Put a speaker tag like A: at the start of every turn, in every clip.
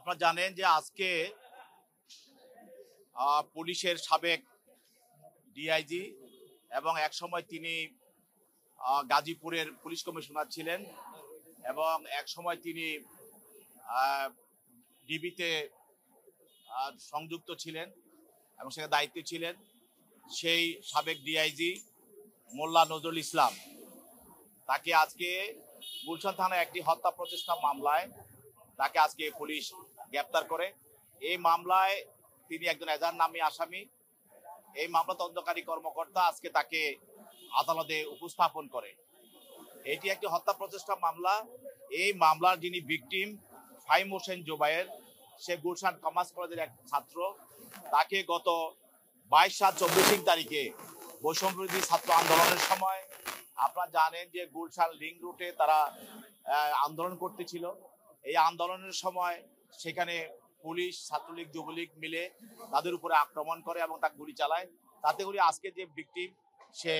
A: আপনারা জানেন যে আজকে পুলিশের সাবেক ডিআইজি এবং একসময় তিনি গাজীপুরের পুলিশ কমিশনার ছিলেন এবং একসময় তিনি ডিবিতে সংযুক্ত ছিলেন এবং সেখানে দায়িত্বে ছিলেন সেই সাবেক ডিআইজি মোল্লা নজরুল ইসলাম তাকে আজকে গুলশান থানায় একটি হত্যা প্রচেষ্টা মামলায় তাকে আজকে পুলিশ গ্রেপ্তার করে। এই মামলায় তিনি একজন এজাহার নামী আসামি। এই মামলা তদন্তকারী কর্মকর্তা আজকে তাকে আদালতে উপস্থাপন করে। এটি একটি হত্যা প্রচেষ্টা মামলা। এই মামলার যিনি ভিকটিম ফাহিম হোসেন জোবায়ের, সে গুলশান কমার্স কলেজের এক ছাত্র। তাকে গত 22/7/24 তারিখে বৈষম্যবিরোধী ছাত্র আন্দোলনের সময় আপনারা জানেন যে গুলশান লিং রুটে তারা আন্দোলন করতেছিল। এই আন্দোলনের সময় সেখানে পুলিশ, ছাত্রলীগ, যুবলীগ মিলে তাদের উপরে আক্রমণ করে এবং তাকে গুলি চালায়। তাতে করে আজকে যে ভিকটিম সে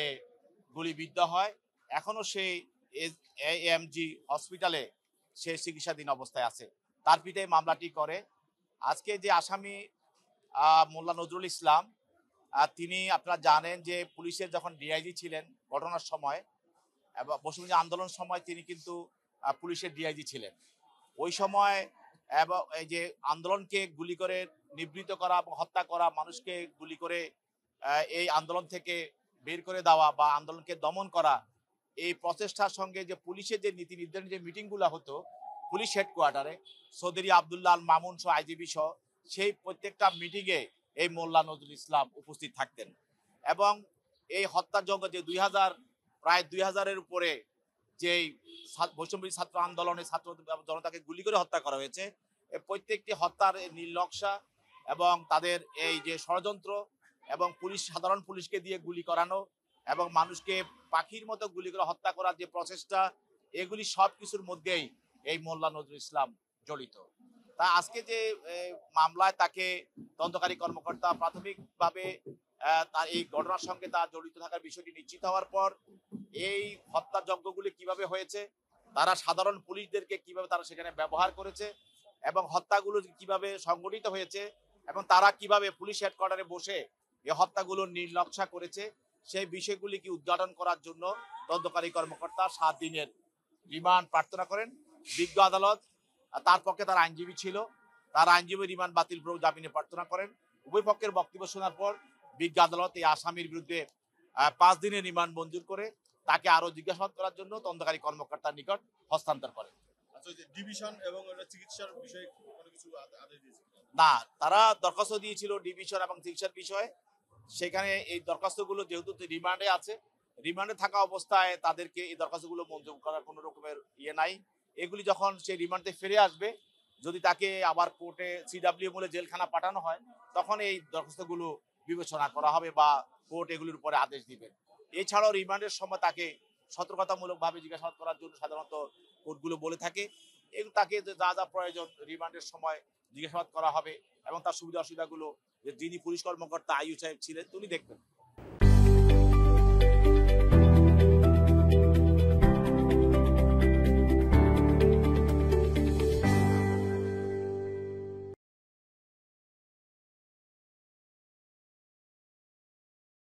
A: গুলিবিদ্ধ হয়। এখনো সে এএমজি হসপিটালে সে চিকিৎসাধীন অবস্থায় আছে। তার পিতাই মামলাটি করে। আজকে যে আসামি মোল্লা নজরুল ইসলাম, তিনি আপনারা জানেন যে পুলিশের যখন ডিআইজি ছিলেন ঘটনার সময় এবং বৈষম্য আন্দোলন সময় তিনি কিন্তু পুলিশের ডিআইজি ছিলেন। ওই সময় এবং এই যে আন্দোলনকে গুলি করে নিবৃত করা এবং হত্যা করা, মানুষকে গুলি করে এই আন্দোলন থেকে বের করে দেওয়া বা আন্দোলনকে দমন করা, এই প্রচেষ্টার সঙ্গে যে পুলিশের যে নীতি নির্ধারণী যে মিটিংগুলো হতো পুলিশ হেডকোয়ার্টারে, চৌধুরী আবদুল্লাহ আল মামুন সহ আইজিবি সহ, সেই প্রত্যেকটা মিটিংয়ে এই মোল্লা নজরুল ইসলাম উপস্থিত থাকতেন। এবং এই হত্যাযজ্ঞ যে প্রায় 2000-এর উপরে যেই বৈষম্যবিরোধী ছাত্র আন্দোলনে ছাত্র জনতাকে গুলি করে হত্যা করা হয়েছে, প্রত্যেকটি হত্যার নীলনকশা এবং তাদের এই যে ষড়যন্ত্র এবং সাধারণ পুলিশকে দিয়ে গুলি করানো এবং মানুষকে পাখির মতো গুলি করে হত্যা করার যে প্রচেষ্টা, এগুলি সব কিছুর মধ্যেই এই মোল্লা নজরুল ইসলাম জড়িত। তা আজকে যে মামলায় তাকে তদন্তকারী কর্মকর্তা প্রাথমিকভাবে তার এই ঘটনার সঙ্গে তার জড়িত থাকার বিষয়টি নিশ্চিত হওয়ার পর এই হত্যাযজ্ঞগুলি কিভাবে হয়েছে, তারা সাধারণ পুলিশদেরকে কিভাবে তারা সেখানে ব্যবহার করেছে এবং হত্যাগুলো কিভাবে সংগঠিত হয়েছে এবং তারা কিভাবে পুলিশ হেডকোয়ার্টারে বসে এই হত্যাগুলোর নীলনকশা করেছে, সেই বিষয়গুলিকে উদ্ঘাটন করার জন্য তদন্তকারী কর্মকর্তা 7 দিনের রিমান্ড প্রার্থনা করেন। বিজ্ঞ আদালত তার পক্ষে তার আইনজীবী ছিল, তার আইনজীবী রিমান্ড বাতিল করে জামিনে প্রার্থনা করেন। উভয় পক্ষের বক্তব্য শোনার পর বিজ্ঞ আদালত এই আসামির বিরুদ্ধে 5 দিনের রিমান্ড মঞ্জুর করে তাকে আরো জিজ্ঞাসাবাদ করার জন্য তদন্তকারী কর্মকর্তার নিকট হস্তান্তর করে।
B: ডিভিশন এবং চিকিৎসার বিষয়ে কোনো কিছু আদেশ দিয়েছে
A: না, তারা দরখাস্ত দিয়েছিল ডিভিশন এবং চিকিৎসার বিষয়ে। সেখানে এই দরখাস্তগুলো যেহেতু রিমান্ডে আছে, রিমান্ডে থাকা অবস্থায় তাদেরকে এই দরখাস্তগুলো মঞ্জুর করার কোনো রকমের নাই। এগুলি যখন সে রিমান্ডে ফিরে আসবে, যদি তাকে আবার কোর্টে সিডাব্লিউ বলে জেলখানা পাঠানো হয়, তখন এই দরখাস্তগুলো বিবেচনা করা হবে বা কোর্ট এগুলির উপরে আদেশ দিবে। এছাড়াও রিমান্ডের সময় তাকে সতর্কতামূলকভাবে জিজ্ঞাসাবাদ করার জন্য সাধারণত কোর্টগুলো বলে থাকে। তাকে যা যা প্রয়োজন রিমান্ডের সময় জিজ্ঞাসাবাদ করা হবে এবং তার সুবিধা অসুবিধাগুলো যিনি পুলিশ কর্মকর্তা আইয়ুব সাহেব ছিলেন তিনি দেখবেন।